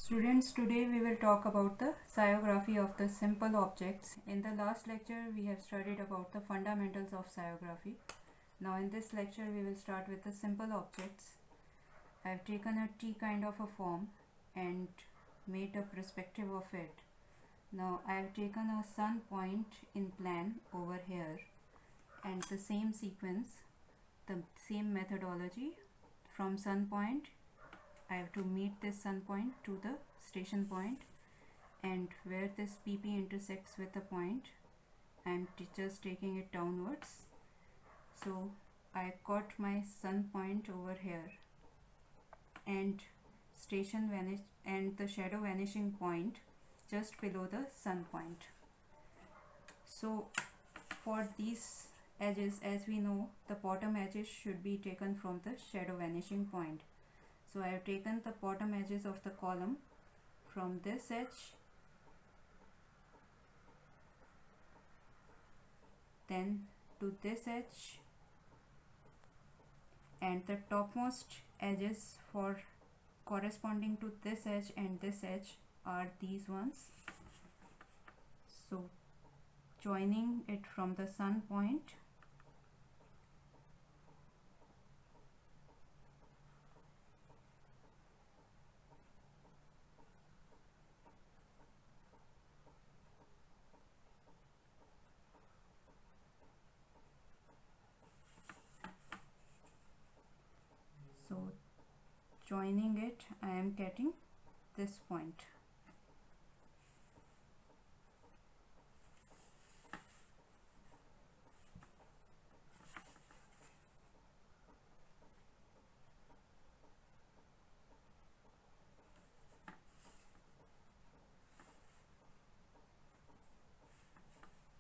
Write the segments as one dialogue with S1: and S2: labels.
S1: Students, today we will talk about the sciography of the simple objects. In the last lecture, we have studied about the fundamentals of sciography. Now in this lecture, we will start with the simple objects. I have taken a T kind of a form and made a perspective of it. Now I have taken a sun point in plan over here and the same sequence, the same methodology from sun point. I have to meet this sun point to the station point, and where this PP intersects with the point, I am just taking it downwards. So I got my sun point over here and station vanish and the shadow vanishing point just below the sun point. So for these edges, as we know, the bottom edges should be taken from the shadow vanishing point. So I have taken the bottom edges of the column from this edge, then to this edge, and the topmost edges for corresponding to this edge and this edge are these ones. So joining it from the sun point, joining it, I am getting this point.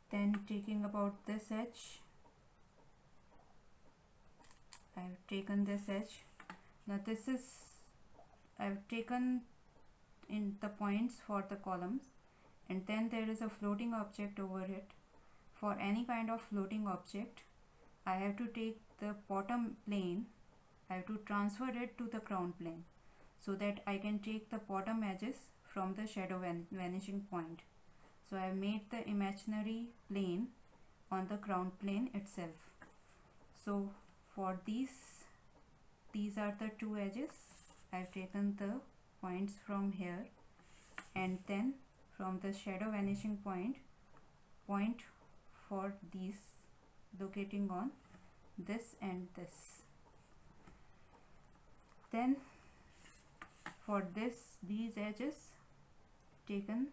S1: Then taking about this edge, I have taken this edge. Now this is, I have taken in the points for the columns, and then there is a floating object over it. For any kind of floating object, I have to take the bottom plane, I have to transfer it to the ground plane so that I can take the bottom edges from the shadow vanishing point. So I have made the imaginary plane on the ground plane itself. So for these are the two edges. I have taken the points from here, and then from the shadow vanishing point for these locating on this and this. Then for these edges, taken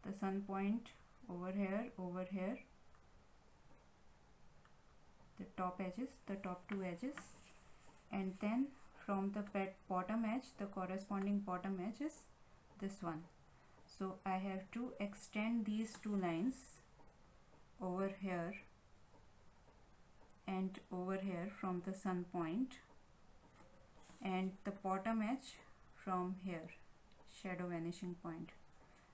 S1: the sun point over here, the top two edges, and then from the bottom edge, the corresponding bottom edge is this one. So I have to extend these two lines over here and over here from the sun point, and the bottom edge from here, shadow vanishing point.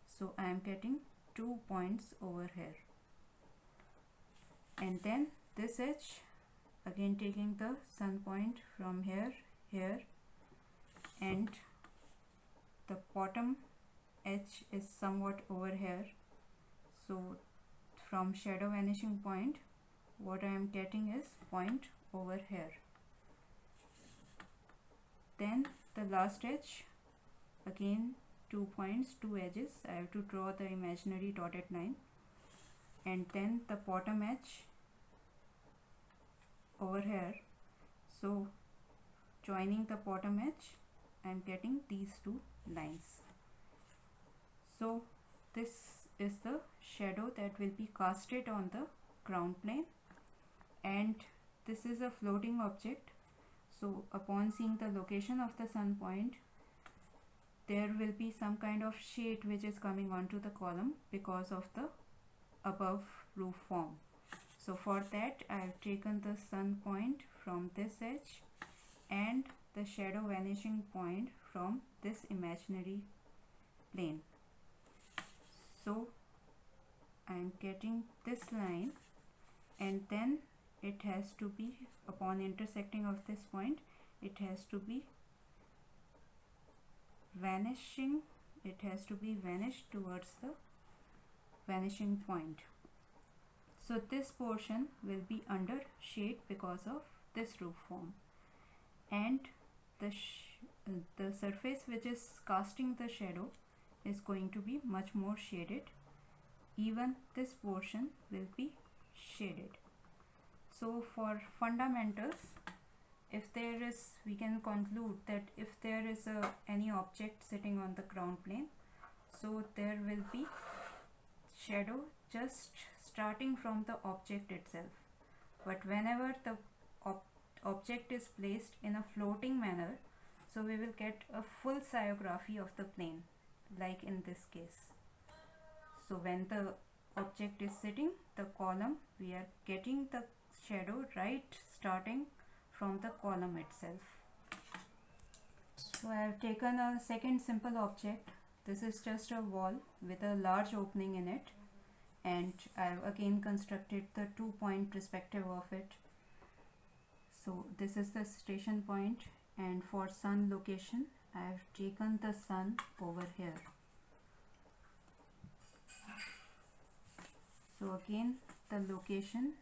S1: So I am getting 2 points over here, and then this edge, again taking the sun point from here, and the bottom edge is somewhat over here. So from shadow vanishing point, what I am getting is point over here. Then the last edge, again 2 points, 2 edges. I have to draw the imaginary dotted line, and then the bottom edge over here. So joining the bottom edge, I am getting these two lines. So this is the shadow that will be casted on the ground plane, and this is a floating object. So upon seeing the location of the sun point, there will be some kind of shade which is coming onto the column because of the above roof form. So for that, I have taken the sun point from this edge and the shadow vanishing point from this imaginary plane. So I am getting this line, and then it has to be, upon intersecting of this point, it has to be vanishing, it has to be vanished towards the vanishing point. So this portion will be under shade because of this roof form, and the surface which is casting the shadow is going to be much more shaded. Even this portion will be shaded. So for fundamentals, if there is, we can conclude that if there is any object sitting on the ground plane, so there will be shadow just starting from the object itself. But whenever the object is placed in a floating manner, so we will get a full sciography of the plane, like in this case. So when the object is sitting, the column, we are getting the shadow right starting from the column itself. So I have taken a second simple object. This is just a wall with a large opening in it, and I have again constructed the 2-point perspective of it. So this is the station point, and for sun location I have taken the sun over here. So again, the location,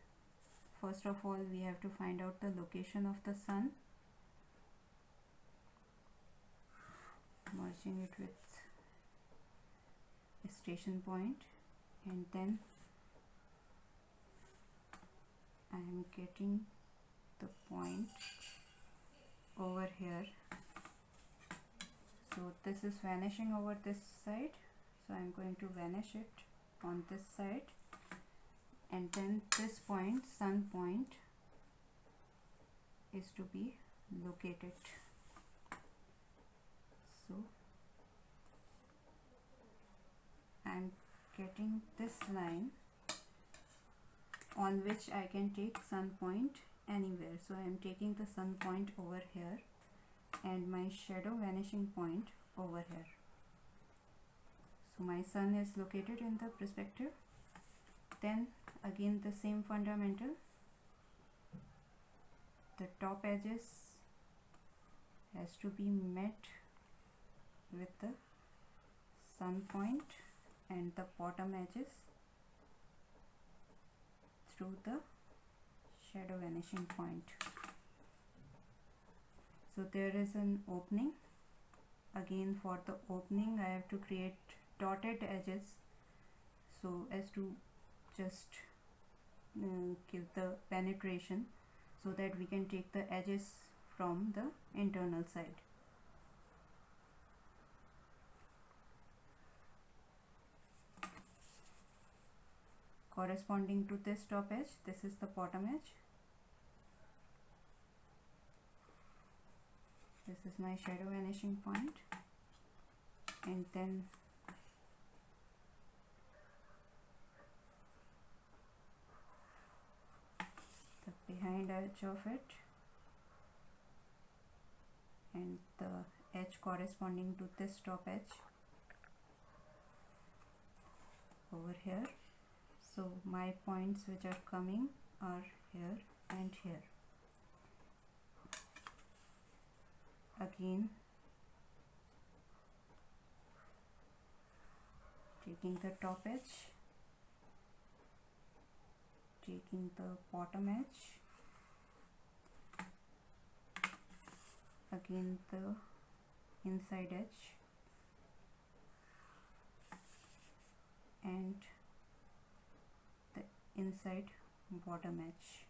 S1: first of all we have to find out the location of the sun, merging it with a station point, and then I am getting the point over here. So this is vanishing over this side, so I am going to vanish it on this side, and then this point, sun point, is to be located. So I am getting this line on which I can take sun point anywhere. So I am taking the sun point over here and my shadow vanishing point over here. So my sun is located in the perspective. Then again the same fundamental, the top edges has to be met with the sun point and the bottom edges through the shadow vanishing point. So there is an opening. Again, for the opening I have to create dotted edges so as to just give the penetration, so that we can take the edges from the internal side. Corresponding to this top edge, this is the bottom edge. This is my shadow vanishing point, and then the behind edge of it, and the edge corresponding to this top edge over here. So my points which are coming are here and here. Again, taking the top edge, taking the bottom edge, again the inside edge, and the inside bottom edge.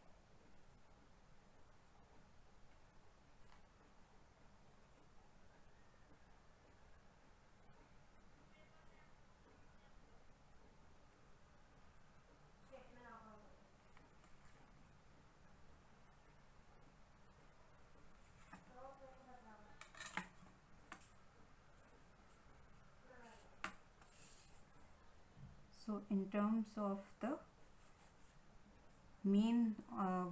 S1: So in terms of the main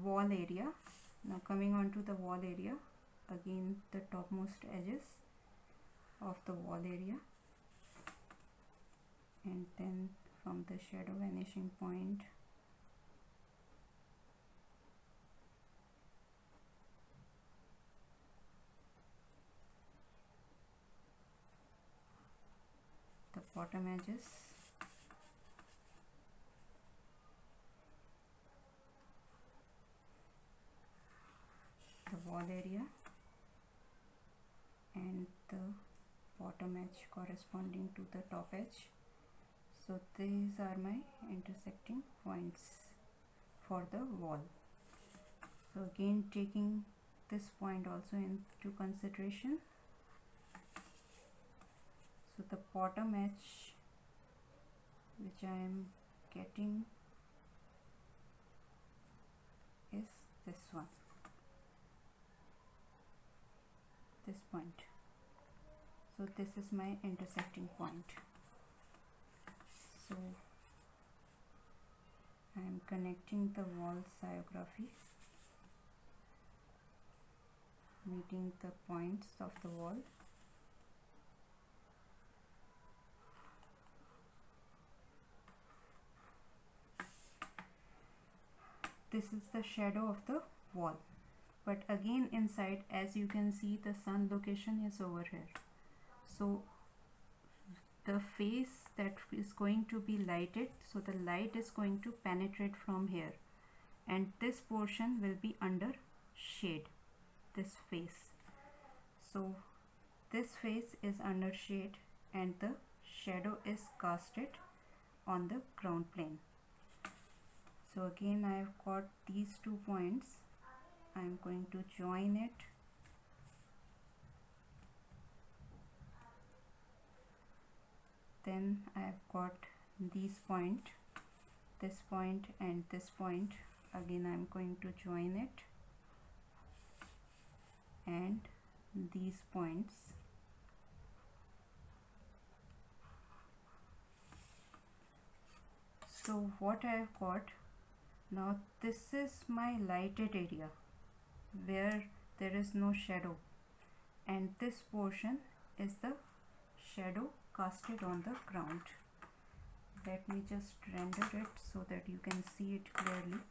S1: wall area, now coming on to the wall area, again the topmost edges of the wall area, and then from the shadow vanishing point bottom edges, the wall area, and the bottom edge corresponding to the top edge. So these are my intersecting points for the wall. So again, taking this point also into consideration, so the bottom edge which I am getting is this one, this point. So this is my intersecting point. So I am connecting the wall sciography, meeting the points of the wall. This is the shadow of the wall, but again inside, as you can see, the sun location is over here. So the face that is going to be lighted, so the light is going to penetrate from here, and this portion will be under shade, this face. So this face is under shade and the shadow is casted on the ground plane. So again, I have got these 2 points. I am going to join it. Then I have got these point, this point and this point. Again, I am going to join it, and these points. So what I have got now, this is my lighted area where there is no shadow, and this portion is the shadow casted on the ground. Let me just render it so that you can see it clearly.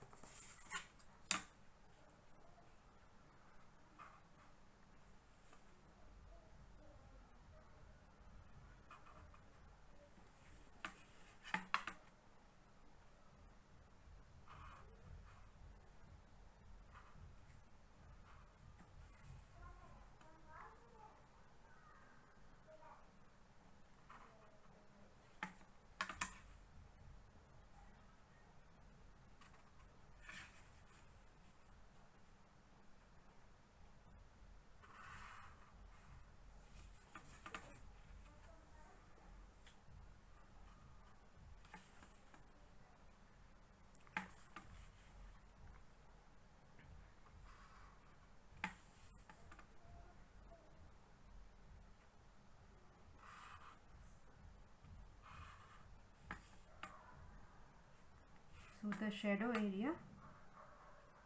S1: So the shadow area,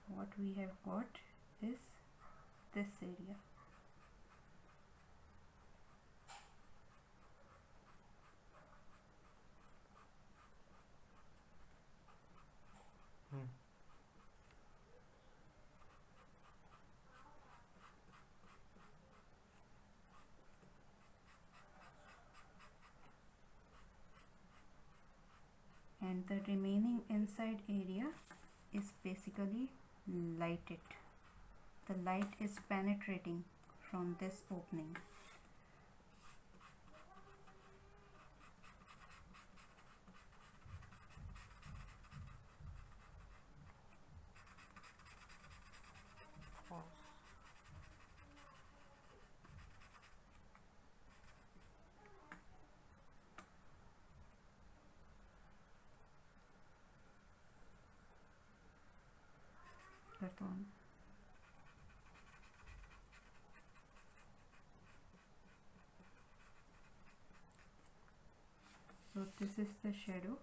S1: what we have got is this area. And the remaining inside area is basically lighted. The light is penetrating from this opening. करता हूँ। So this is the shadow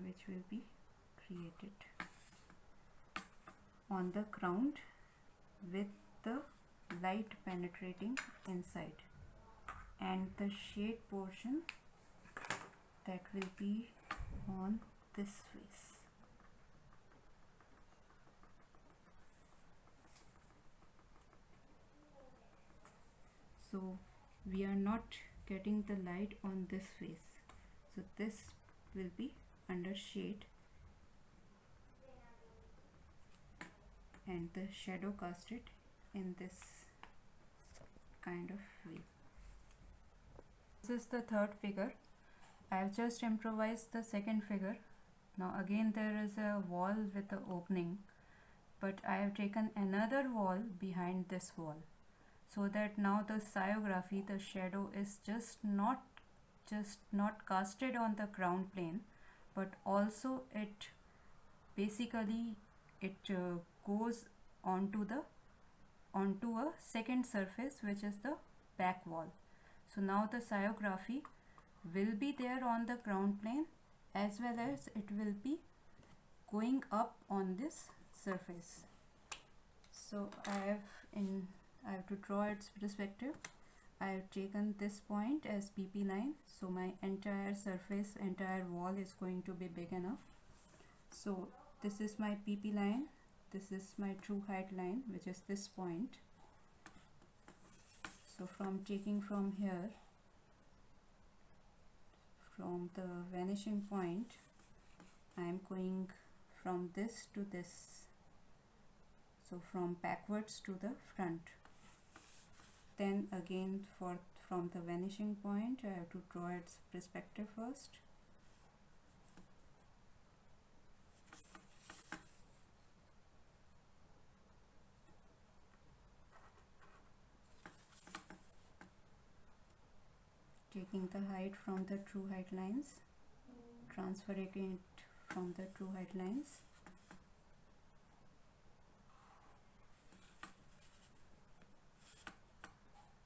S1: which will be created on the ground with the light penetrating inside, and the shade portion that will be on this face. So we are not getting the light on this face. So this will be under shade and the shadow casted in this kind of way. This is the third figure. I have just improvised the second figure. Now again there is a wall with the opening, but I have taken another wall behind this wall, so that now the sciography, the shadow is just not casted on the ground plane, but also it basically goes onto a second surface, which is the back wall. So now the sciography will be there on the ground plane, as well as it will be going up on this surface. So I have to draw its perspective. I have taken this point as PP line, so my entire surface, entire wall is going to be big enough. So this is my PP line, this is my true height line, which is this point. So from taking from here, from the vanishing point, I am going from this to this, so from backwards to the front. Then again from the vanishing point, I have to draw its perspective first. Taking the height from the true height lines, transferring it from the true height lines.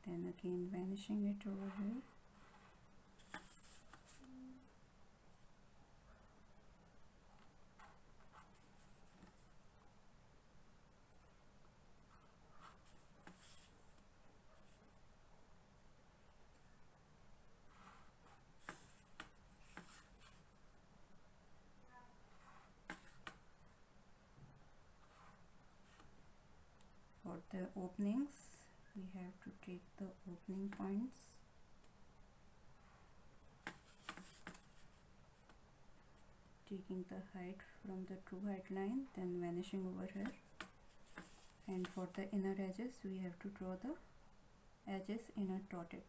S1: Then again vanishing it over here. For the openings, we have to take the opening points. Taking the height from the true height line, then vanishing over here. And for the inner edges, we have to draw the edges in a dotted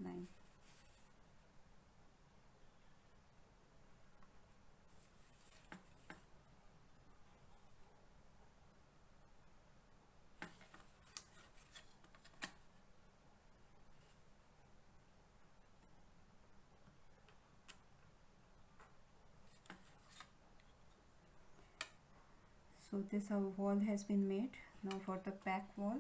S1: line. So this our wall has been made. Now for the back wall,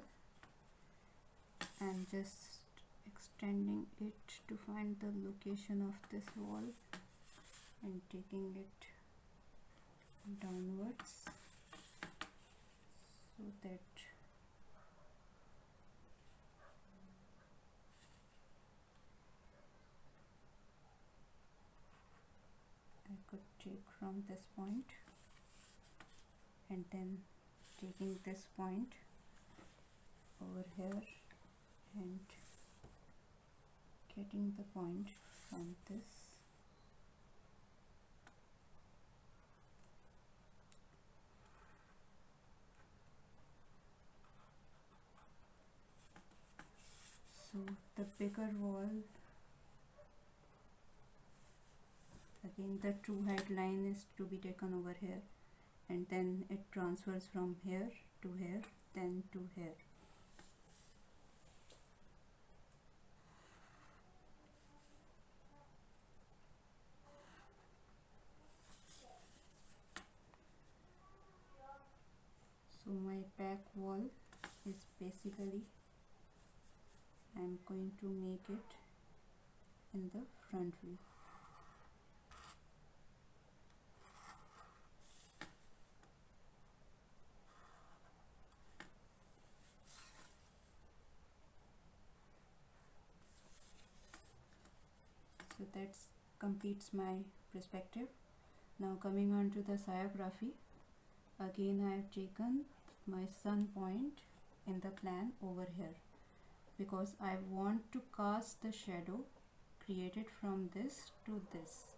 S1: I am just extending it to find the location of this wall and taking it downwards, so that I could take from this point, and then taking this point over here and getting the point from this. So the bigger wall, again the true height line is to be taken over here, and then it transfers from here to here, then to here. So my back wall is basically, I am going to make it in the front view. So that completes my perspective. Now coming on to the sciography, again I have taken my sun point in the plan over here. because I want to cast the shadow created from this to this.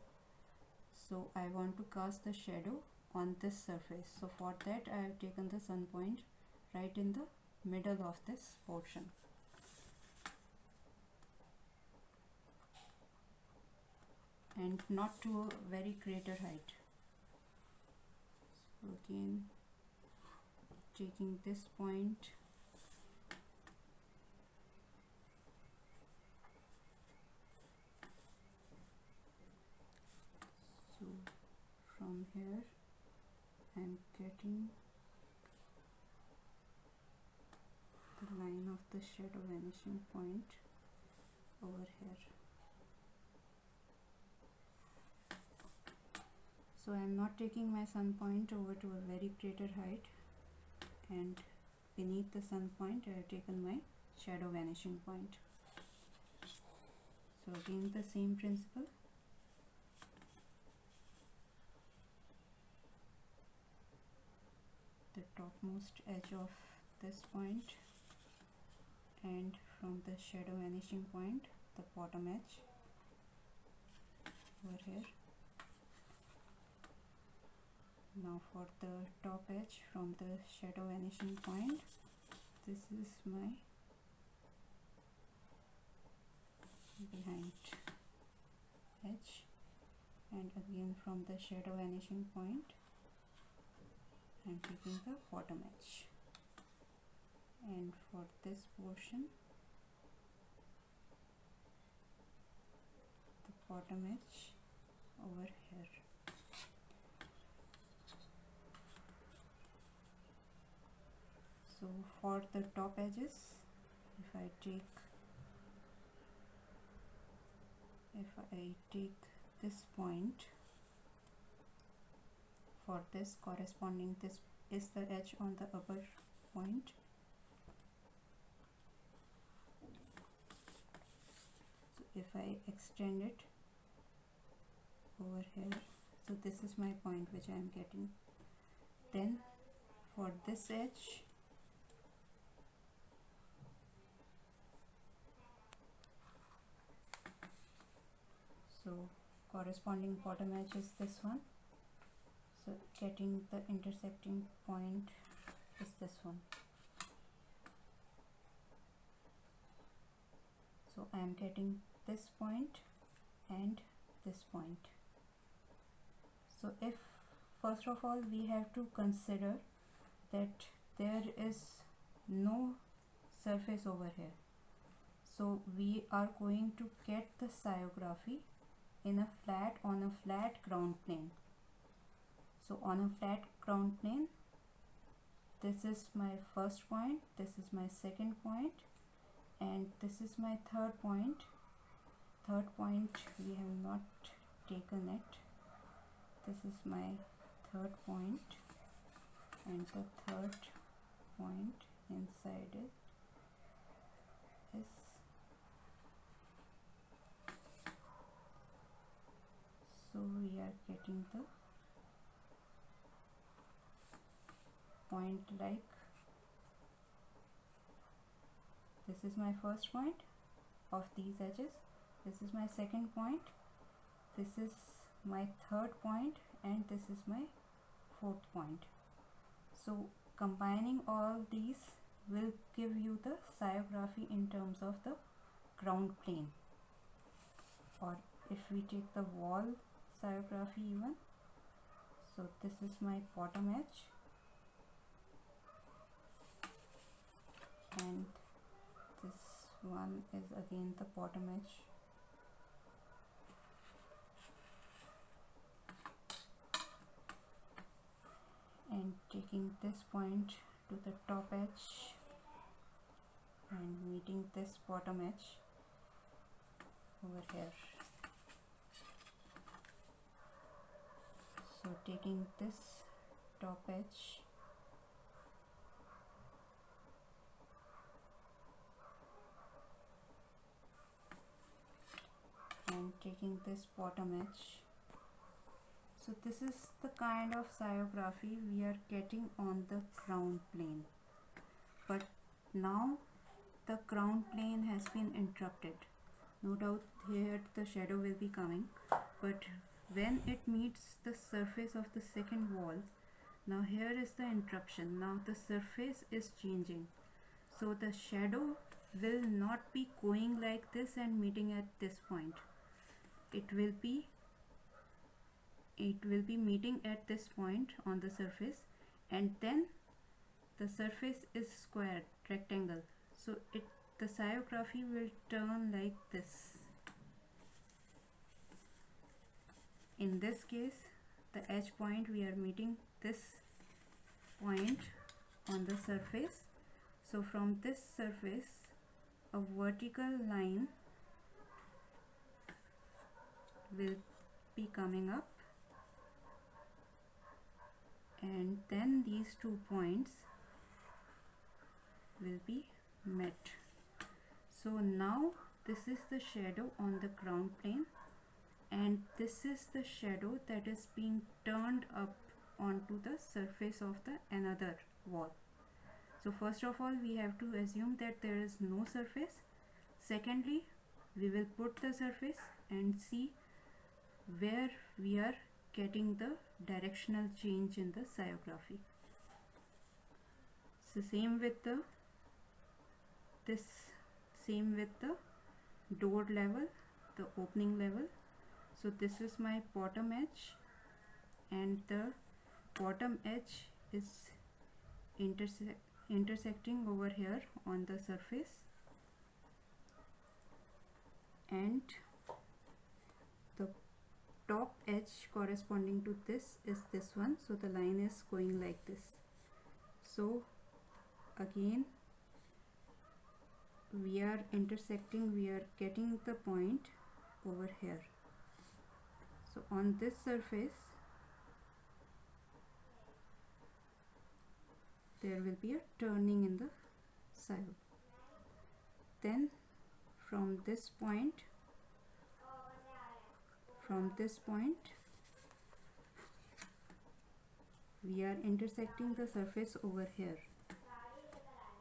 S1: So I want to cast the shadow on this surface. So for that I have taken the sun point right in the middle of this portion. And not to a very greater height. So again taking this point, so from here I am getting the line of the shadow vanishing point over here. So I am not taking my sun point over to a very greater height, and beneath the sun point I have taken my shadow vanishing point. So again the same principle. The topmost edge of this point, and from the shadow vanishing point the bottom edge over here. Now for the top edge from the shadow vanishing point, this is my behind edge, and again from the shadow vanishing point I am taking the bottom edge, and for this portion the bottom edge over here. So for the top edges, if I take this point, for this corresponding, this is the edge on the upper point. So if I extend it over here, so this is my point which I am getting. Then for this edge, so corresponding bottom edge is this one. So getting the intersecting point is this one. So I am getting this point and this point. So if first of all we have to consider that there is no surface over here. So we are going to get the sciography on a flat ground plane. So on a flat ground plane, this is my first point, this is my second point, and this is my third point. Third point we have not taken it. This is my third point, and the third point inside it is so we are getting the point like this is my first point of these edges, this is my second point, this is my third point, and this is my fourth point. So combining all these will give you the sciography in terms of the ground plane, or if we take the wall sciography even. So this is my bottom edge, and this one is again the bottom edge. And taking this point to the top edge and meeting this bottom edge over here. So taking this top edge and taking this bottom edge. So this is the kind of sciography we are getting on the ground plane. But now the ground plane has been interrupted. No doubt here the shadow will be coming, but when it meets the surface of the second wall, now here is the interruption. Now the surface is changing, so the shadow will not be going like this and meeting at this point. It will be meeting at this point on the surface, and then the surface is square, rectangle, so the sciography will turn like this. In this case, the edge point, we are meeting this point on the surface. So from this surface, a vertical line will be coming up, and then these 2 points will be met. So now this is the shadow on the ground plane, and this is the shadow that is being turned up onto the surface of the another wall. So first of all, we have to assume that there is no surface. Secondly, we will put the surface and see where we are getting the directional change in the sciography. So same with the door level, the opening level. So this is my bottom edge, and the bottom edge is intersecting over here on the surface, and the top edge corresponding to this is this one. So the line is going like this. So again we are intersecting, we are getting the point over here. So on this surface there will be a turning in the side. Then from this point we are intersecting the surface over here,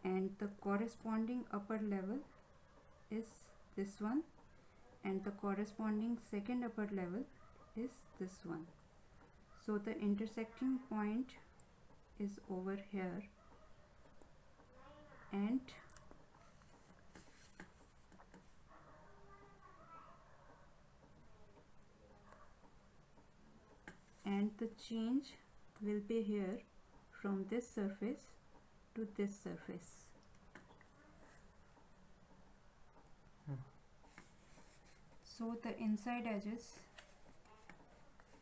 S1: and the corresponding upper level is this one, and the corresponding second upper level is this one. So the intersecting point is over here, and the change will be here from this surface to this surface. So the inside edges,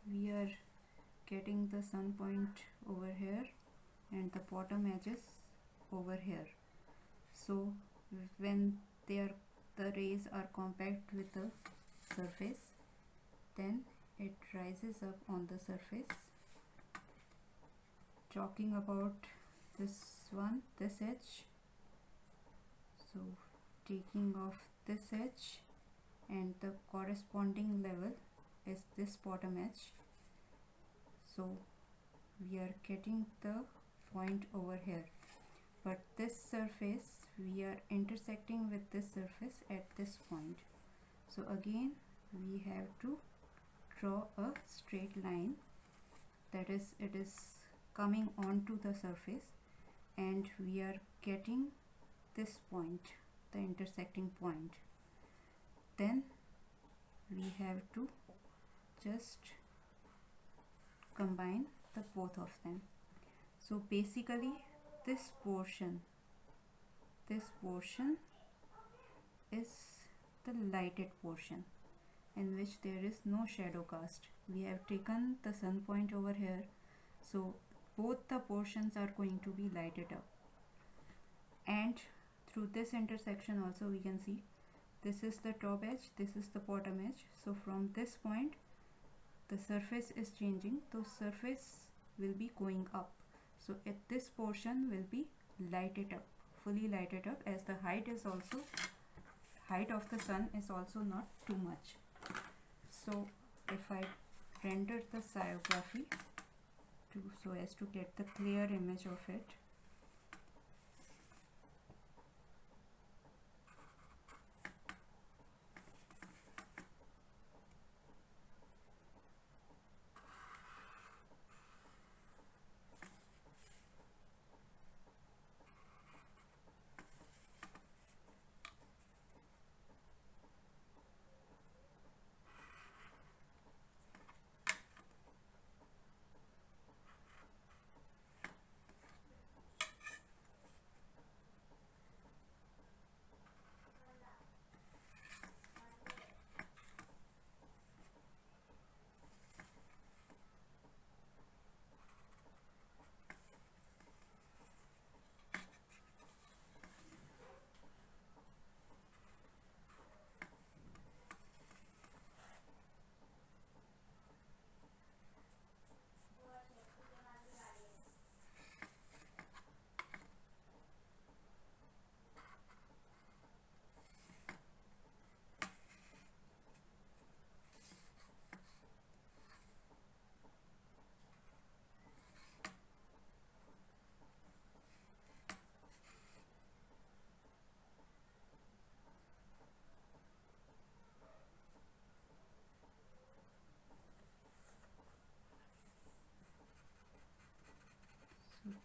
S1: we are getting the sun point over here and the bottom edges over here. So when the rays are compact with the surface, then it rises up on the surface. Talking about this edge, so taking off this edge, and the corresponding level is this bottom edge. So we are getting the point over here, but this surface, we are intersecting with this surface at this point. So again we have to draw a straight line, that is, it is coming onto the surface, and we are getting this point, the intersecting point. Then we have to just combine the both of them. So basically this portion is the lighted portion, in which there is no shadow cast. We have taken the sun point over here, so both the portions are going to be lighted up. And through this intersection also we can see this is the top edge, this is the bottom edge. So from this point the surface is changing, so surface will be going up. So this portion will be lighted up, fully lighted up, as the height of the sun is also not too much. So if I render the sciography so as to get the clear image of it,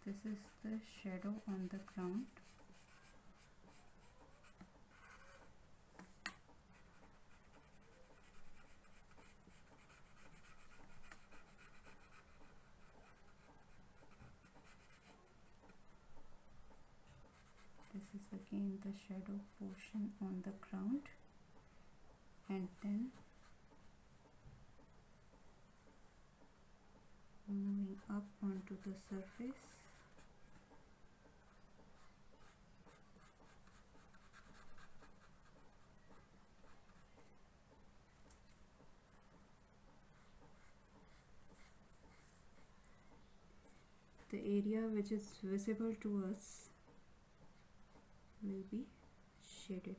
S1: this is the shadow on the ground. This is again the shadow portion on the ground, and then moving up onto the surface. The area which is visible to us will be shaded.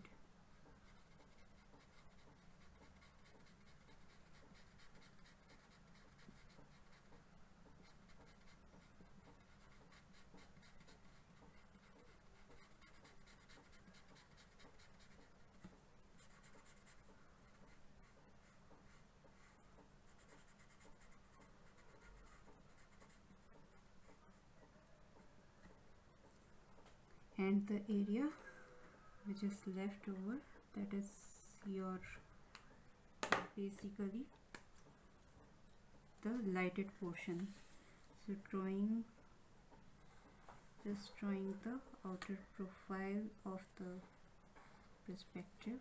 S1: And the area which is left over, that is your basically the lighted portion. So just drawing the outer profile of the perspective.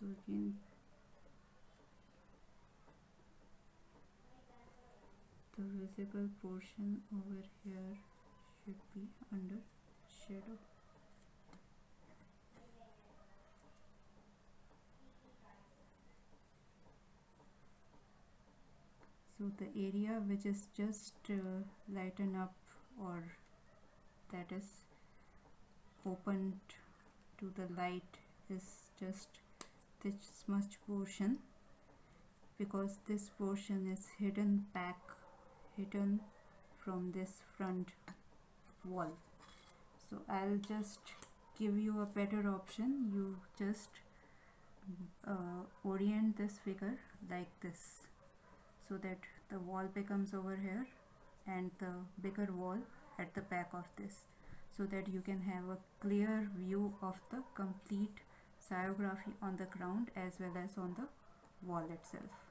S1: So again, the visible portion over here should be under shadow. So the area which is just lighten up, or that is opened to the light, is just this much portion, because this portion is hidden from this front wall. So I'll just give you a better option. You just orient this figure like this, so that the wall becomes over here and the bigger wall at the back of this, so that you can have a clear view of the complete sciography on the ground as well as on the wall itself.